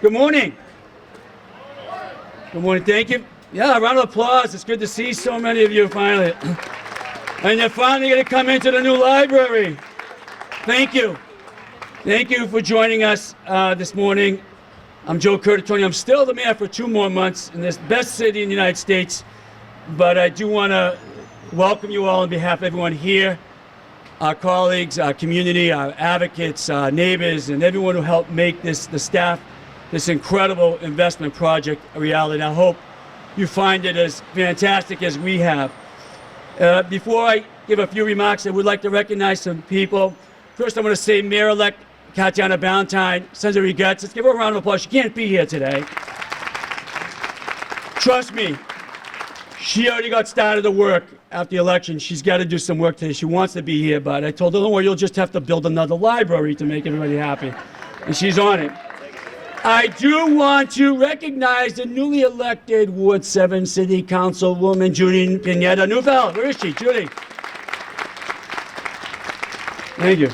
Good morning. Good morning. Thank you. Yeah, a round of applause. It's good to see so many of you finally. And you're finally going to come into the new library. Thank you. Thank you for joining us this morning. I'm Joe Curtatone. I'm still the mayor for 2 more months in this best city in the United States. But I do want to welcome you all on behalf of everyone here, our colleagues, our community, our advocates, our neighbors, and everyone who helped make the staff, this incredible investment project a reality. And I hope you find it as fantastic as we have. Before I give a few remarks, I would like to recognize some people. First, I want to say Mayor-elect Tatiana Ballantyne sends her regrets. Let's give her a round of applause. She can't be here today. Trust me, she already got started to work after the election. She's got to do some work today. She wants to be here, but I told her, don't worry, you'll just have to build another library to make everybody happy. And she's on it. I do want to recognize the newly elected Ward 7 City Councilwoman, Judy Pineda Neufeld. Where is she, Judy? Thank you.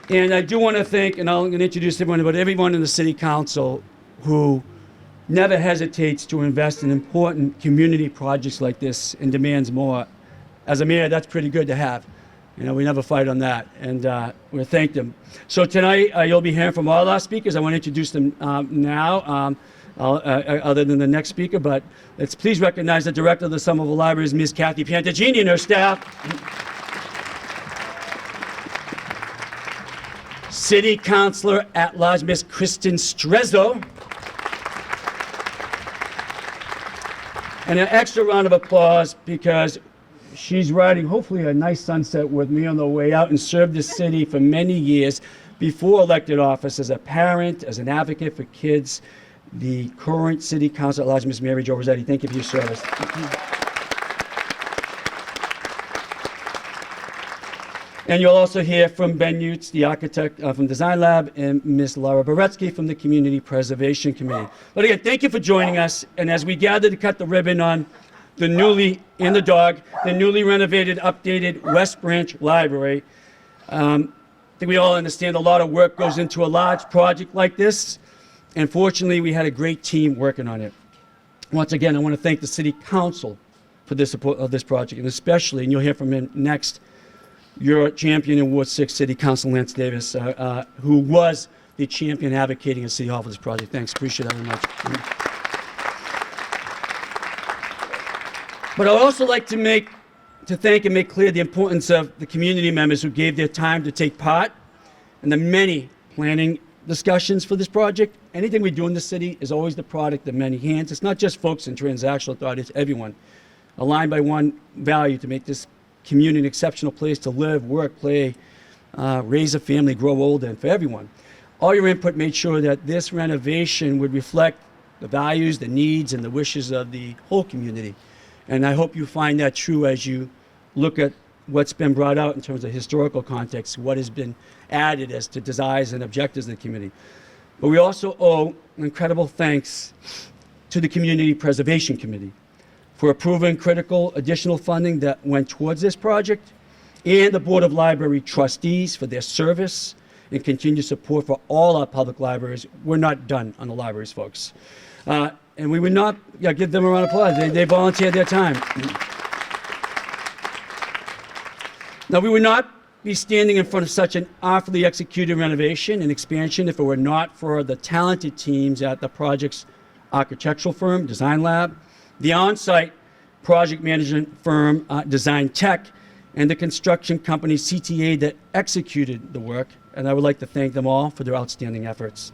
And I do want to thank, and I'm going to introduce everyone, but everyone in the City Council who never hesitates to invest in important community projects like this and demands more. As a mayor, that's pretty good to have. You know, we never fight on that, and we thank them. So tonight, you'll be hearing from all our speakers. I want to introduce them now, other than the next speaker, but let's please recognize the director of the Somerville Libraries, Ms. Kathy Pantagini, and her staff. City Councilor at Large, Ms. Kristen Strezzo. And an extra round of applause because she's riding hopefully a nice sunset with me on the way out and served the city for many years before elected office as a parent, as an advocate for kids. The current City Council at Large, Ms. Mary Jo Rossetti. Thank you for your service. And you'll also hear from Ben Utz, the architect from Design Lab, and Ms. Laura Boretsky from the Community Preservation Committee. But again, thank you for joining us. And as we gather to cut the ribbon on the newly renovated, updated West Branch Library, I think we all understand a lot of work goes into a large project like this. And fortunately, we had a great team working on it. Once again, I want to thank the City Council for the support of this project, and especially, and you'll hear from him next, your champion in Ward 6 City Council, Lance Davis, who was the champion advocating at City Hall for this project. Thanks, appreciate that very much. But I'd also like to thank and make clear the importance of the community members who gave their time to take part in the many planning discussions for this project. Anything we do in the city is always the product of many hands. It's not just folks in transactional thought, it's everyone, aligned by one value: to make this community an exceptional place to live, work, play, raise a family, grow old, and for everyone. All your input made sure that this renovation would reflect the values, the needs, and the wishes of the whole community. And I hope you find that true as you look at what's been brought out in terms of historical context, what has been added as to desires and objectives of the community. But we also owe incredible thanks to the Community Preservation Committee for approving critical additional funding that went towards this project, and the Board of Library Trustees for their service and continued support for all our public libraries. We're not done on the libraries, folks. And we would not, give them a round of applause. They volunteered their time. Now, we would not be standing in front of such an artfully executed renovation and expansion if it were not for the talented teams at the project's architectural firm, Design Lab, the on-site project management firm, Design Tech, and the construction company, CTA, that executed the work. And I would like to thank them all for their outstanding efforts.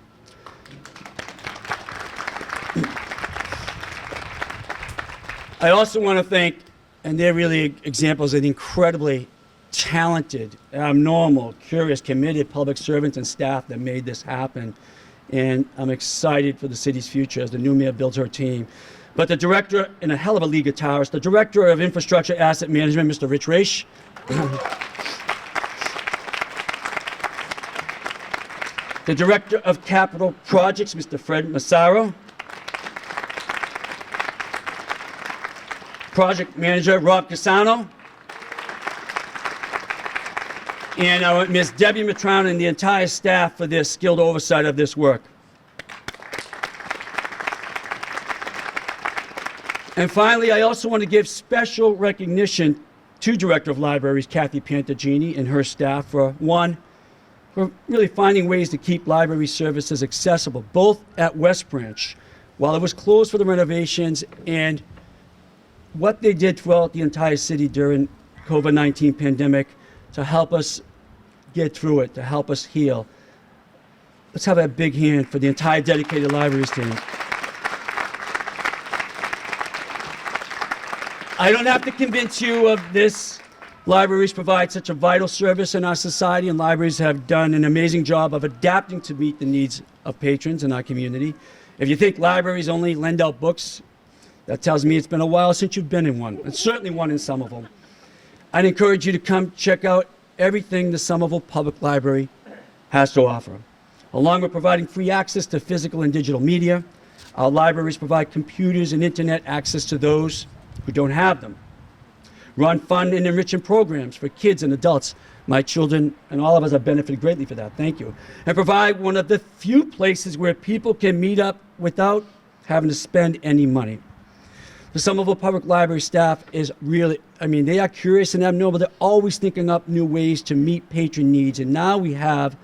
I also want to thank, and they're really examples of the incredibly talented, abnormal, curious, committed public servants and staff that made this happen. And I'm excited for the city's future as the new mayor builds her team. But the director, and a hell of a lead guitarist, the director of infrastructure asset management, Mr. Rich Raish. The director of capital projects, Mr. Fred Massaro. Project manager, Rob Casano. And I want Ms. Debbie Matrown and the entire staff for their skilled oversight of this work. And finally, I also want to give special recognition to Director of Libraries, Kathy Pantagini, and her staff for really finding ways to keep library services accessible, both at West Branch, while it was closed for the renovations, and what they did throughout the entire city during COVID-19 pandemic to help us get through it, to help us heal. Let's have a big hand for the entire dedicated libraries team. I don't have to convince you of this. Libraries provide such a vital service in our society, and libraries have done an amazing job of adapting to meet the needs of patrons in our community. If you think libraries only lend out books, that tells me it's been a while since you've been in one, and certainly one in Somerville. I'd encourage you to come check out everything the Somerville Public Library has to offer. Along with providing free access to physical and digital media, our libraries provide computers and internet access to those who don't have them. Run fun and enriching programs for kids and adults. My children and all of us have benefited greatly for that. Thank you. And provide one of the few places where people can meet up without having to spend any money. The Somerville Public Library staff is really, they are curious and abnormal. They're always thinking up new ways to meet patron needs. And now we have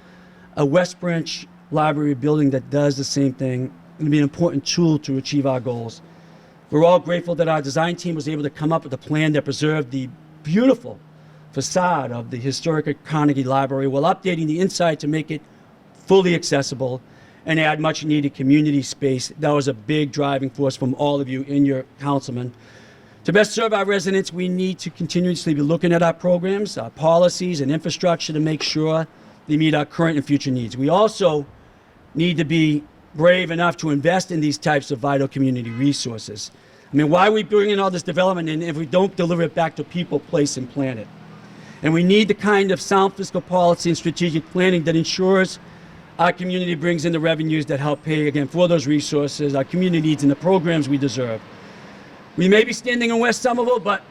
a West Branch library building that does the same thing. It'll be an important tool to achieve our goals. We're all grateful that our design team was able to come up with a plan that preserved the beautiful facade of the historic Carnegie Library while updating the inside to make it fully accessible and add much needed community space. That was a big driving force from all of you and your councilmen. To best serve our residents, we need to continuously be looking at our programs, our policies, and infrastructure to make sure they meet our current and future needs. We also need to be brave enough to invest in these types of vital community resources. Why are we bringing all this development in if we don't deliver it back to people, place, and planet? And we need the kind of sound fiscal policy and strategic planning that ensures our community brings in the revenues that help pay, again, for those resources, our community needs, and the programs we deserve. We may be standing in West Somerville, but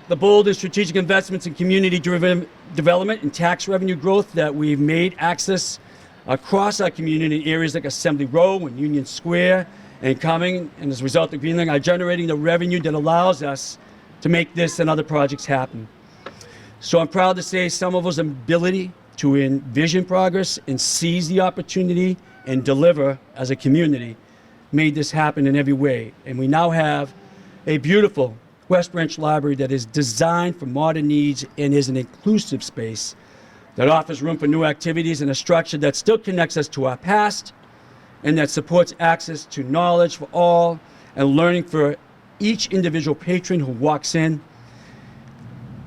the bold and strategic investments in community-driven development and tax revenue growth that we've made access across our community in areas like Assembly Row and Union Square and Cumming, and as a result of Greenland, are generating the revenue that allows us to make this and other projects happen. So I'm proud to say Somerville's ability to envision progress and seize the opportunity and deliver as a community made this happen in every way. And we now have a beautiful West Branch Library that is designed for modern needs and is an inclusive space that offers room for new activities and a structure that still connects us to our past and that supports access to knowledge for all and learning for each individual patron who walks in.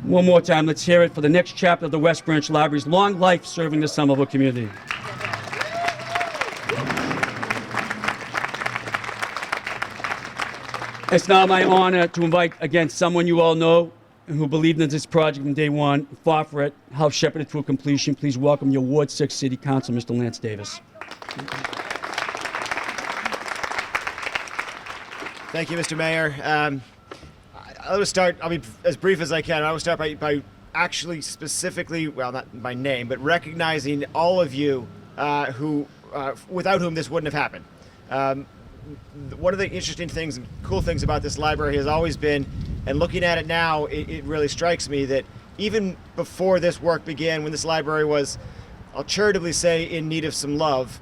One more time, let's hear it for the next chapter of the West Branch Library's long life serving the Somerville community. It's now my honor to invite, again, someone you all know and who believed in this project from day one, fought for it, helped shepherd it through completion. Please welcome your Ward 6 City Council, Mr. Lance Davis. Thank you, Mr. Mayor. I'll start, I'll be as brief as I can. I will start by actually specifically, well, not by name, but recognizing all of you who, without whom this wouldn't have happened. One of the interesting things and cool things about this library has always been, and looking at it now, it really strikes me that even before this work began, when this library was, I'll charitably say, in need of some love,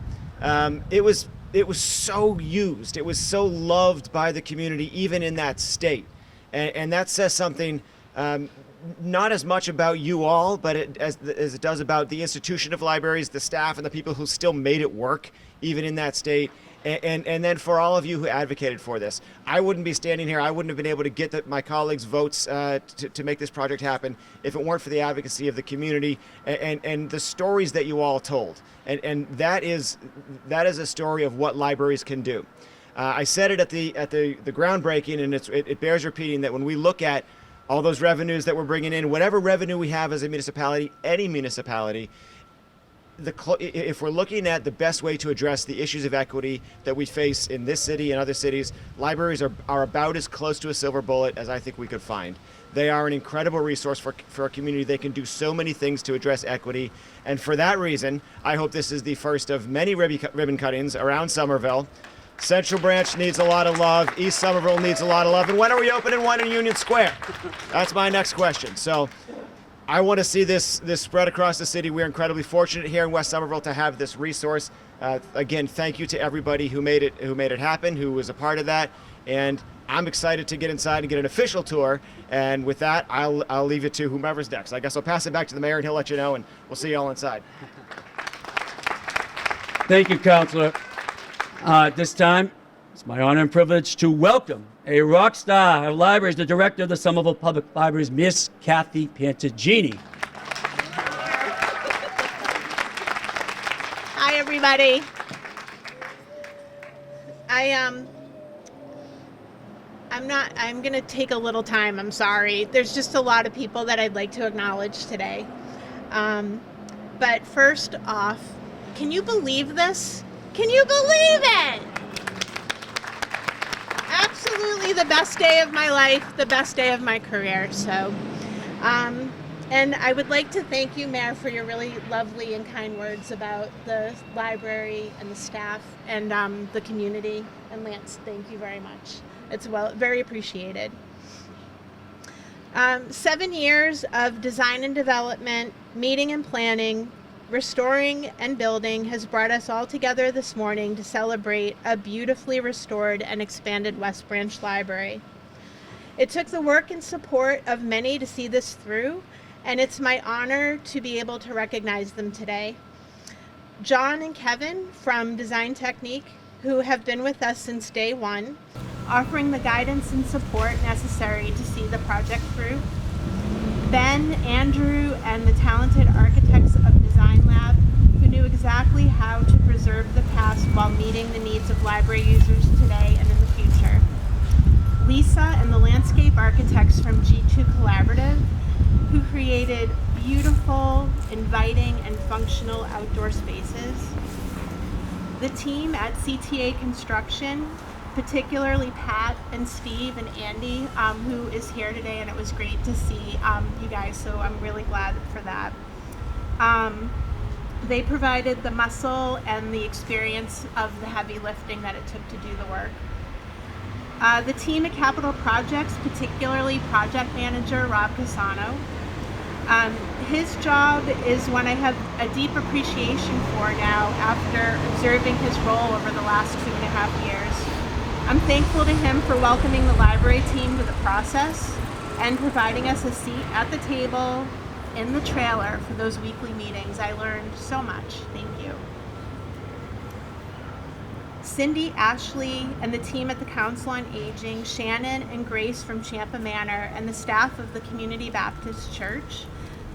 it was so used, it was so loved by the community, even in that state. And that says something not as much about you all, but as it does about the institution of libraries, the staff, and the people who still made it work, even in that state. And then for all of you who advocated for this. I wouldn't be standing here, I wouldn't have been able to get my colleagues' votes to make this project happen if it weren't for the advocacy of the community and the stories that you all told. And that is a story of what libraries can do. I said it at the groundbreaking, and it bears repeating that when we look at all those revenues that we're bringing in, whatever revenue we have as a municipality, any municipality, if we're looking at the best way to address the issues of equity that we face in this city and other cities, libraries are about as close to a silver bullet as I think we could find. They are an incredible resource for our community. They can do so many things to address equity. And for that reason, I hope this is the first of many ribbon cuttings around Somerville. Central Branch needs a lot of love. East Somerville needs a lot of love. And when are we opening one in Union Square? That's my next question. So I want to see this spread across the city. We're incredibly fortunate here in West Somerville to have this resource. Again, thank you to everybody who made it happen, who was a part of that. And I'm excited to get inside and get an official tour. And with that, I'll leave it to whomever's next. I guess I'll pass it back to the mayor, and he'll let you know, and we'll see you all inside. Thank you, Councilor. At this time, it's my honor and privilege to welcome a rock star of libraries, the director of the Somerville Public Libraries, Miss Kathy Pantagini. Hi, everybody. I'm going to take a little time. I'm sorry. There's just a lot of people that I'd like to acknowledge today. But first off, can you believe this? Can you believe it? Absolutely the best day of my life, the best day of my career. So, and I would like to thank you, Mayor, for your really lovely and kind words about the library and the staff and the community. And Lance, thank you very much. It's very appreciated. 7 years of design and development, meeting and planning, restoring and building has brought us all together this morning to celebrate a beautifully restored and expanded West Branch Library. It took the work and support of many to see this through, and it's my honor to be able to recognize them today. John and Kevin from Design Technique, who have been with us since day one, offering the guidance and support necessary to see the project through. Ben, Andrew, and the talented architects of Design Lab, who knew exactly how to preserve the past while meeting the needs of library users today and in the future. Lisa and the landscape architects from G2 Collaborative, who created beautiful, inviting, and functional outdoor spaces. The team at CTA Construction, particularly Pat and Steve and Andy, who is here today, and it was great to see you guys, so I'm really glad for that. They provided the muscle and the experience of the heavy lifting that it took to do the work. The team at Capital Projects, particularly project manager Rob Casano. His job is one I have a deep appreciation for now after observing his role over the last 2.5 years. I'm thankful to him for welcoming the library team to the process and providing us a seat at the table in the trailer for those weekly meetings. I learned so much. Thank you. Cindy, Ashley, and the team at the Council on Aging, Shannon and Grace from Champa Manor, and the staff of the Community Baptist Church,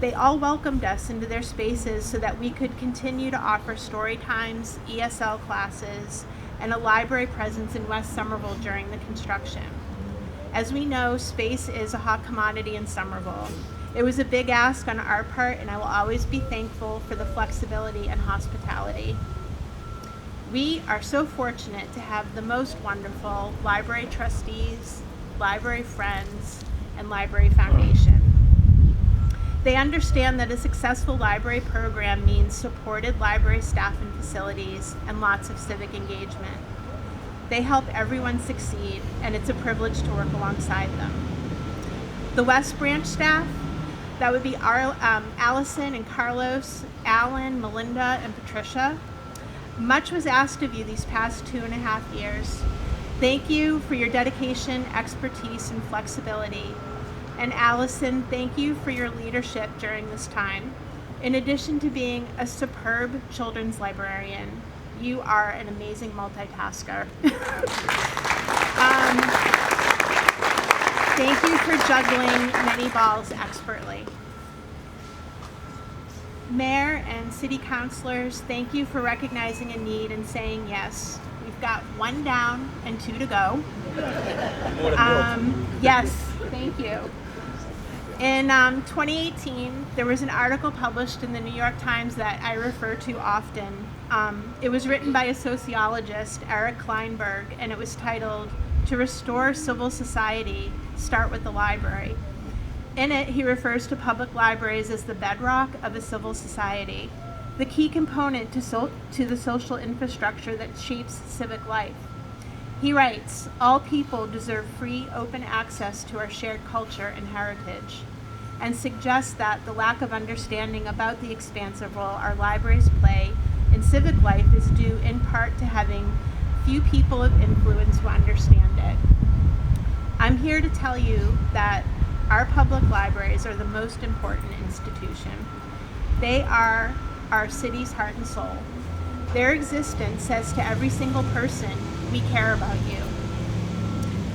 they all welcomed us into their spaces so that we could continue to offer story times, ESL classes, and a library presence in West Somerville during the construction. As we know, space is a hot commodity in Somerville. It was a big ask on our part, and I will always be thankful for the flexibility and hospitality. We are so fortunate to have the most wonderful library trustees, library friends, and library foundation. They understand that a successful library program means supported library staff and facilities and lots of civic engagement. They help everyone succeed, and it's a privilege to work alongside them. The West Branch staff, that would be Allison and Carlos, Alan, Melinda, and Patricia. Much was asked of you these past 2.5 years. Thank you for your dedication, expertise, and flexibility. And Allison, thank you for your leadership during this time. In addition to being a superb children's librarian, you are an amazing multitasker. Thank you for juggling many balls expertly. Mayor and city councilors, thank you for recognizing a need and saying yes. We've got 1 down and 2 to go. Yes, thank you. In 2018, there was an article published in the New York Times that I refer to often. It was written by a sociologist, Eric Kleinberg, and it was titled, "To Restore Civil Society, Start with the Library." In it, he refers to public libraries as the bedrock of a civil society, the key component to the social infrastructure that shapes civic life. He writes, "All people deserve free, open access to our shared culture and heritage," and suggests that the lack of understanding about the expansive role our libraries play in civic life is due in part to having few people of influence who understand it. I'm here to tell you that our public libraries are the most important institution. They are our city's heart and soul. Their existence says to every single person, we care about you.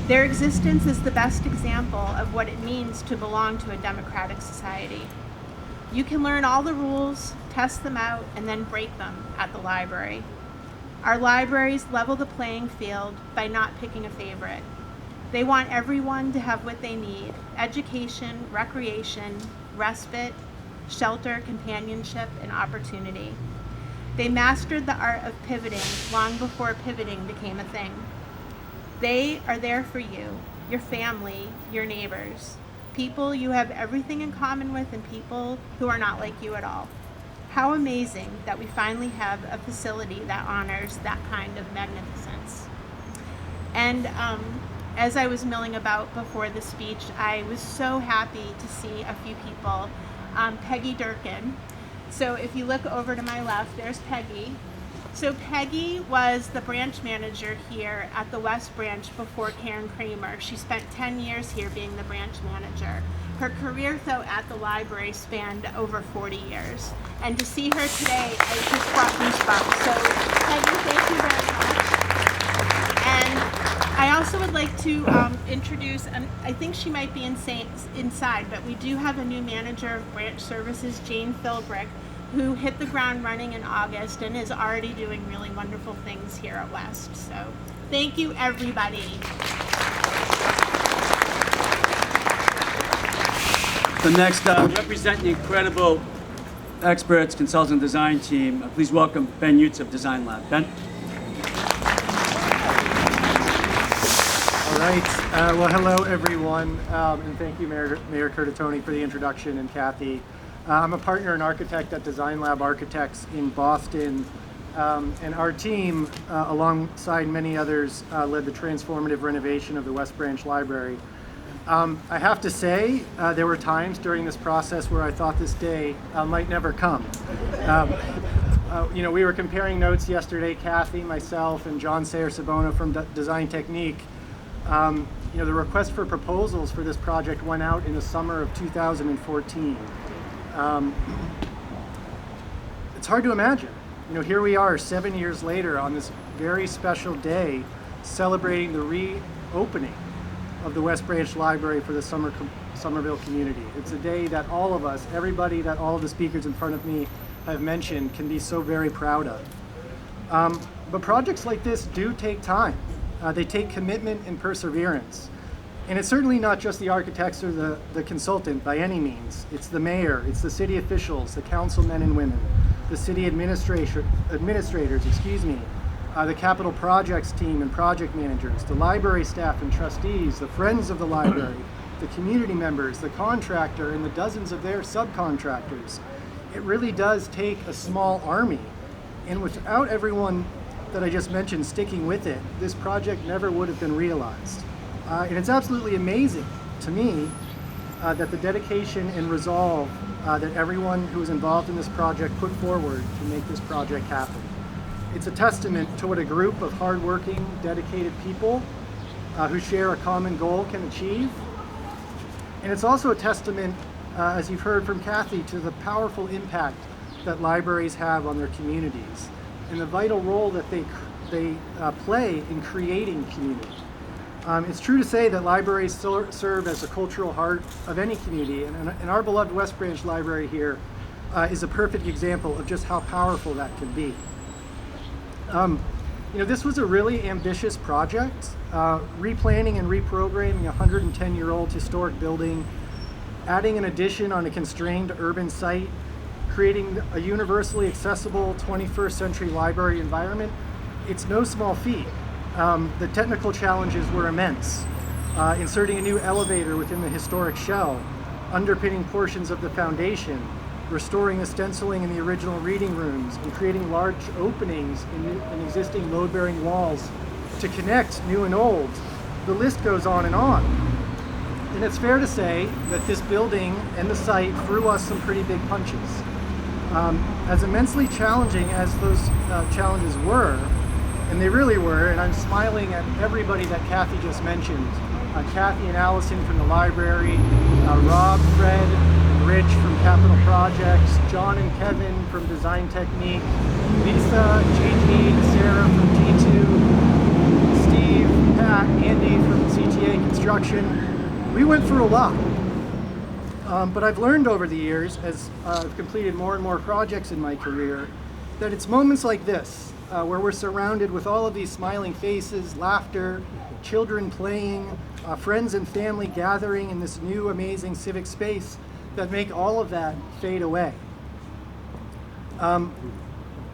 Their existence is the best example of what it means to belong to a democratic society. You can learn all the rules, test them out, and then break them at the library. Our libraries level the playing field by not picking a favorite. They want everyone to have what they need: education, recreation, respite, shelter, companionship, and opportunity. They mastered the art of pivoting long before pivoting became a thing. They are there for you, your family, your neighbors, people you have everything in common with, and people who are not like you at all. How amazing that we finally have a facility that honors that kind of magnificence. And as I was milling about before the speech, I was so happy to see a few people. Peggy Durkin. So if you look over to my left, there's Peggy. So Peggy was the branch manager here at the West Branch before Karen Kramer. She spent 10 years here being the branch manager. Her career, though, at the library spanned over 40 years. And to see her today, it just brought goosebumps. So Peggy, thank you very much. And I also would like to introduce, and I think she might be inside, but we do have a new manager of branch services, Jane Philbrick, who hit the ground running in August and is already doing really wonderful things here at West. So thank you, everybody. So next, representing the incredible experts, consultant design team, please welcome Ben Utz of Design Lab. Ben? All right. Well, hello, everyone, and thank you, Mayor Curtatone, for the introduction, and Kathy. I'm a partner and architect at Design Lab Architects in Boston, and our team, alongside many others, led the transformative renovation of the West Branch Library. I have to say, there were times during this process where I thought this day might never come. We were comparing notes yesterday, Kathy, myself, and John Sayer-Sabona from Design Technique. The request for proposals for this project went out in the summer of 2014. It's hard to imagine. Here we are 7 years later on this very special day celebrating the reopening of the West Branch Library for the Somerville community. It's a day that all of us, everybody that all of the speakers in front of me have mentioned, can be so very proud of. But projects like this do take time. They take commitment and perseverance. And it's certainly not just the architects or the consultant by any means. It's the mayor, it's the city officials, the councilmen and women, the city administrators, the capital projects team and project managers, the library staff and trustees, the friends of the library, the community members, the contractor, and the dozens of their subcontractors. It really does take a small army. And without everyone that I just mentioned sticking with it, this project never would have been realized. And it's absolutely amazing to me that the dedication and resolve that everyone who was involved in this project put forward to make this project happen. It's a testament to what a group of hardworking, dedicated people who share a common goal can achieve. And it's also a testament, as you've heard from Kathy, to the powerful impact that libraries have on their communities and the vital role that they play in creating community. It's true to say that libraries still serve as the cultural heart of any community, and our beloved West Branch Library here is a perfect example of just how powerful that can be. This was a really ambitious project, replanning and reprogramming a 110-year-old historic building adding an addition on a constrained urban site, creating a universally accessible 21st century library environment, it's no small feat. The technical challenges were immense. Inserting a new elevator within the historic shell, underpinning portions of the foundation, restoring the stenciling in the original reading rooms, and creating large openings in existing load-bearing walls to connect new and old. The list goes on and on. And it's fair to say that this building and the site threw us some pretty big punches. As immensely challenging as those challenges were, and they really were, and I'm smiling at everybody that Kathy just mentioned. Kathy and Allison from the library, Rob, Fred, Rich from Capital Projects, John and Kevin from Design Technique, Lisa, Gigi, Sarah from T2, Steve, Pat, Andy from CTA Construction. We went through a lot. But I've learned over the years, as I've completed more and more projects in my career, that it's moments like this, where we're surrounded with all of these smiling faces, laughter, children playing, friends and family gathering in this new amazing civic space that make all of that fade away.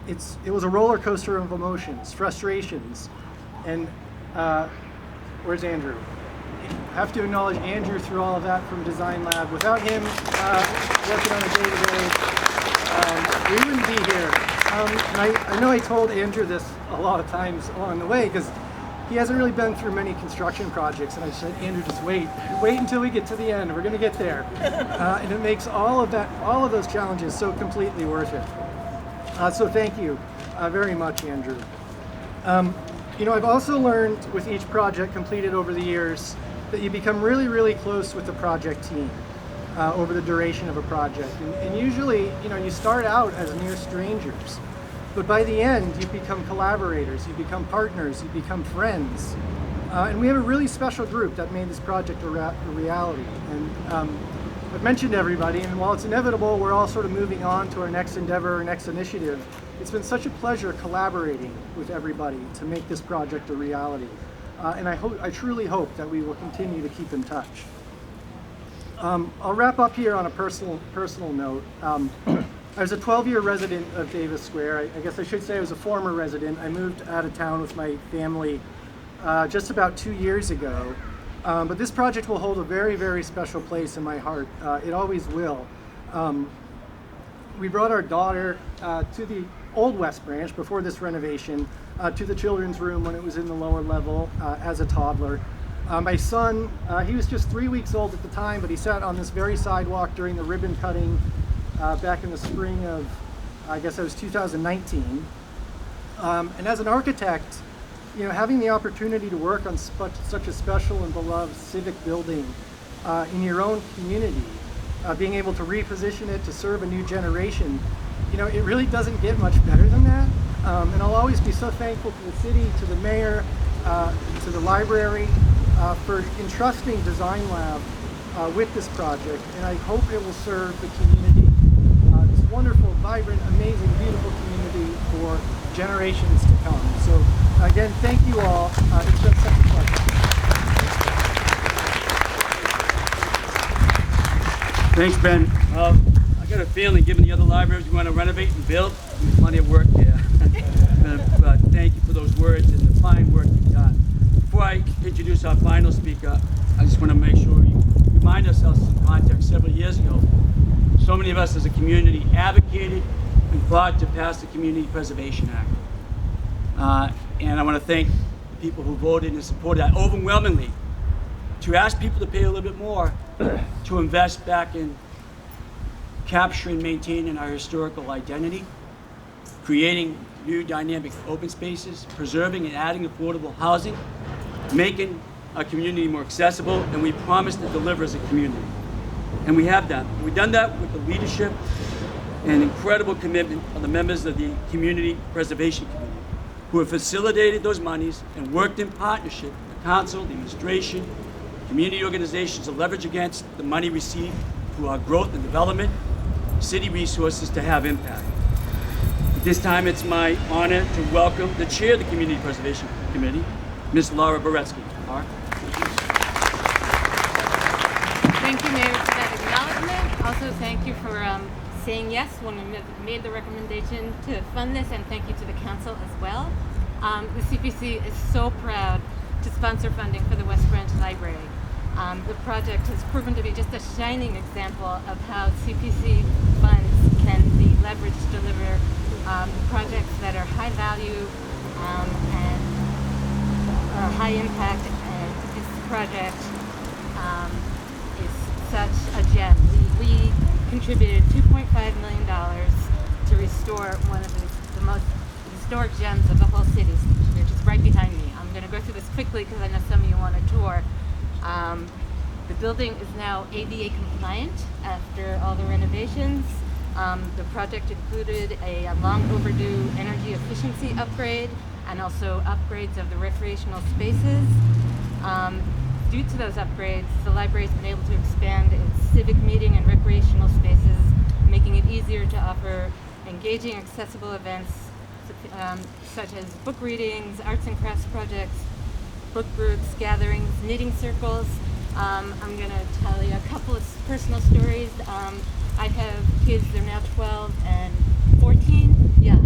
It was a roller coaster of emotions, frustrations, and where's Andrew? I have to acknowledge Andrew through all of that from Design Lab. Without him working on a day-to-day, we wouldn't be here. And I know I told Andrew this a lot of times along the way because he hasn't really been through many construction projects, and I said, Andrew, just wait until we get to the end. We're going to get there, and it makes all of those challenges so completely worth it. So thank you very much, Andrew. I've also learned with each project completed over the years that you become really, really close with the project team over the duration of a project. And usually, you start out as near strangers, but by the end, you become collaborators, you become partners, you become friends. And we have a really special group that made this project a reality. And I've mentioned everybody, and while it's inevitable, we're all sort of moving on to our next endeavor, our next initiative. It's been such a pleasure collaborating with everybody to make this project a reality. And I truly hope that we will continue to keep in touch. I'll wrap up here on a personal note. I was a 12-year resident of Davis Square. I guess I should say I was a former resident. I moved out of town with my family just about 2 years ago. But this project will hold a very, very special place in my heart. It always will. We brought our daughter to the Old West Branch before this renovation, to the children's room when it was in the lower level as a toddler. My son, he was just 3 weeks old at the time, but he sat on this very sidewalk during the ribbon cutting back in the spring of, I guess it was 2019. And as an architect, having the opportunity to work on such a special and beloved civic building in your own community, being able to reposition it to serve a new generation, it really doesn't get much better than that. And I'll always be so thankful to the city, to the mayor, to the library for entrusting Design Lab with this project. And I hope it will serve the community, this wonderful, vibrant, amazing, beautiful community for generations to come. So again, thank you all. It's been such a pleasure. Thanks, Ben. I got a feeling, given the other libraries we want to renovate and build, there's plenty of work there. But thank you for those words and the fine work you've done. Before I introduce our final speaker, I just want to make sure you remind ourselves of the context. Several years ago, so many of us as a community advocated and fought to pass the Community Preservation Act. And I want to thank the people who voted and supported that overwhelmingly, to ask people to pay a little bit more to invest back in capturing, maintaining our historical identity, creating new dynamic open spaces, preserving and adding affordable housing, making our community more accessible, and we promised to deliver as a community. And we have done. We've done that with the leadership and incredible commitment of the members of the Community Preservation Committee, who have facilitated those monies and worked in partnership with the council, the administration, community organizations to leverage against the money received through our growth and development, city resources to have impact. At this time, it's my honor to welcome the chair of the Community Preservation Committee, Ms. Laura Boretsky. Laura. Thank you, Mayor, for that acknowledgement. Also, thank you for saying yes when we made the recommendation to fund this, and thank you to the council as well. The CPC is so proud to sponsor funding for the West Branch Library. The project has proven to be just a shining example of how CPC funds can be leveraged to deliver projects that are high value and high impact. And this project is such a gem. We contributed $2.5 million to restore one of the most historic gems of the whole city, which is right behind me. I'm going to go through this quickly because I know some of you want a tour. The building is now ADA compliant after all the renovations. The project included a long overdue energy efficiency upgrade and also upgrades of the recreational spaces. Due to those upgrades, the library has been able to expand its civic meeting and recreational spaces, making it easier to offer engaging, accessible events such as book readings, arts and crafts projects, book groups, gatherings, knitting circles. I'm going to tell you a couple of personal stories. I have kids, they're now 12 and 14. Yeah,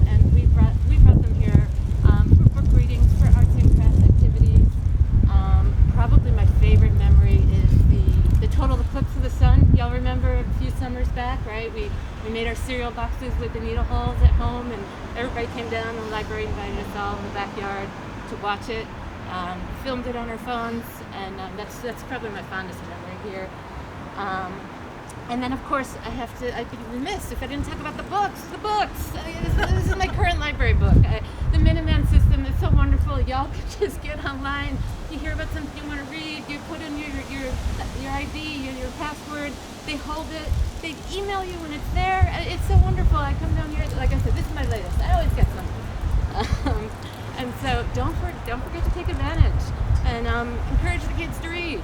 and we brought them here for book readings, for arts and crafts activities. Probably my favorite memory is the total eclipse of the sun. Y'all remember a few summers back, right? We made our cereal boxes with the needle holes at home, and everybody came down, and the library invited us all in the backyard to watch it. Filmed it on our phones, and that's probably my fondest memory here. And then, of course, I'd be remiss if I didn't talk about the books. The books! This is my current library book. The Minuteman system is so wonderful. Y'all can just get online. You hear about something you want to read, you put in your ID, your password, they hold it, they email you when it's there. It's so wonderful. I come down here, like I said, this is my latest. I always get something. And so don't forget to take advantage and encourage the kids to read.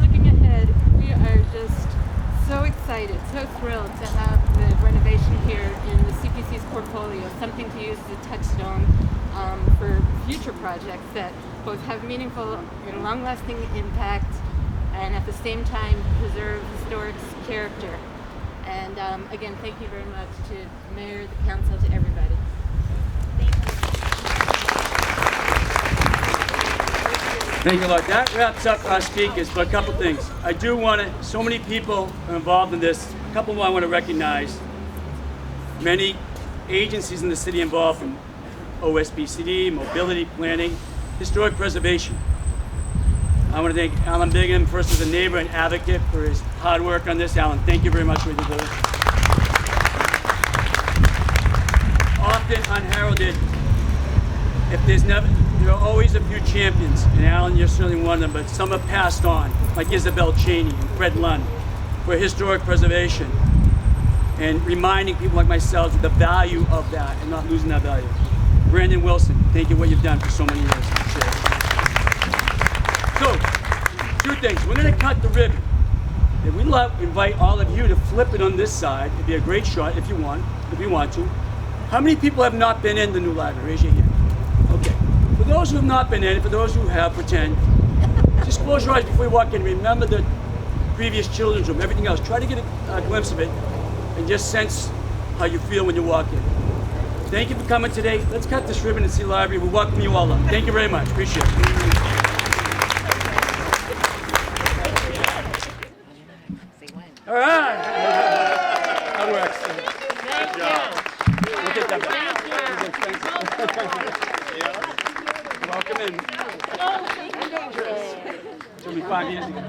Looking ahead, we are just so excited, so thrilled to have the renovation here in the CPC's portfolio, something to use as a touchstone for future projects that both have meaningful and long-lasting impact and at the same time preserve historic character. And again, thank you very much to the Mayor, the Council, to everybody. Thank you a lot. That wraps up our speakers, but a couple things. I do want to, so many people are involved in this. A couple more I want to recognize. Many agencies in the city involved, from OSBCD, mobility planning, historic preservation. I want to thank Alan Bigham, first as a neighbor and advocate, for his hard work on this. Alan, thank you very much for your work. Often unheralded, there are always a few champions, and Alan, you're certainly one of them, but some have passed on, like Isabel Cheney and Fred Lund, for historic preservation and reminding people like myself of the value of that and not losing that value. Brandon Wilson, thank you for what you've done for so many years. So, two things. We're going to cut the ribbon. And we'd invite all of you to flip it on this side. It'd be a great shot if you want to. How many people have not been in the new library? Raise your hand. Okay. For those who have not been in, for those who have, pretend. Just close your eyes before you walk in. Remember the previous children's room, everything else. Try to get a glimpse of it and just sense how you feel when you walk in. Thank you for coming today. Let's cut this ribbon and see the library. We'll welcome you all up. Thank you very much. Appreciate it. All right. That works. Thank you. Look at that. Thank you. Welcome in. It's only 5 years ago.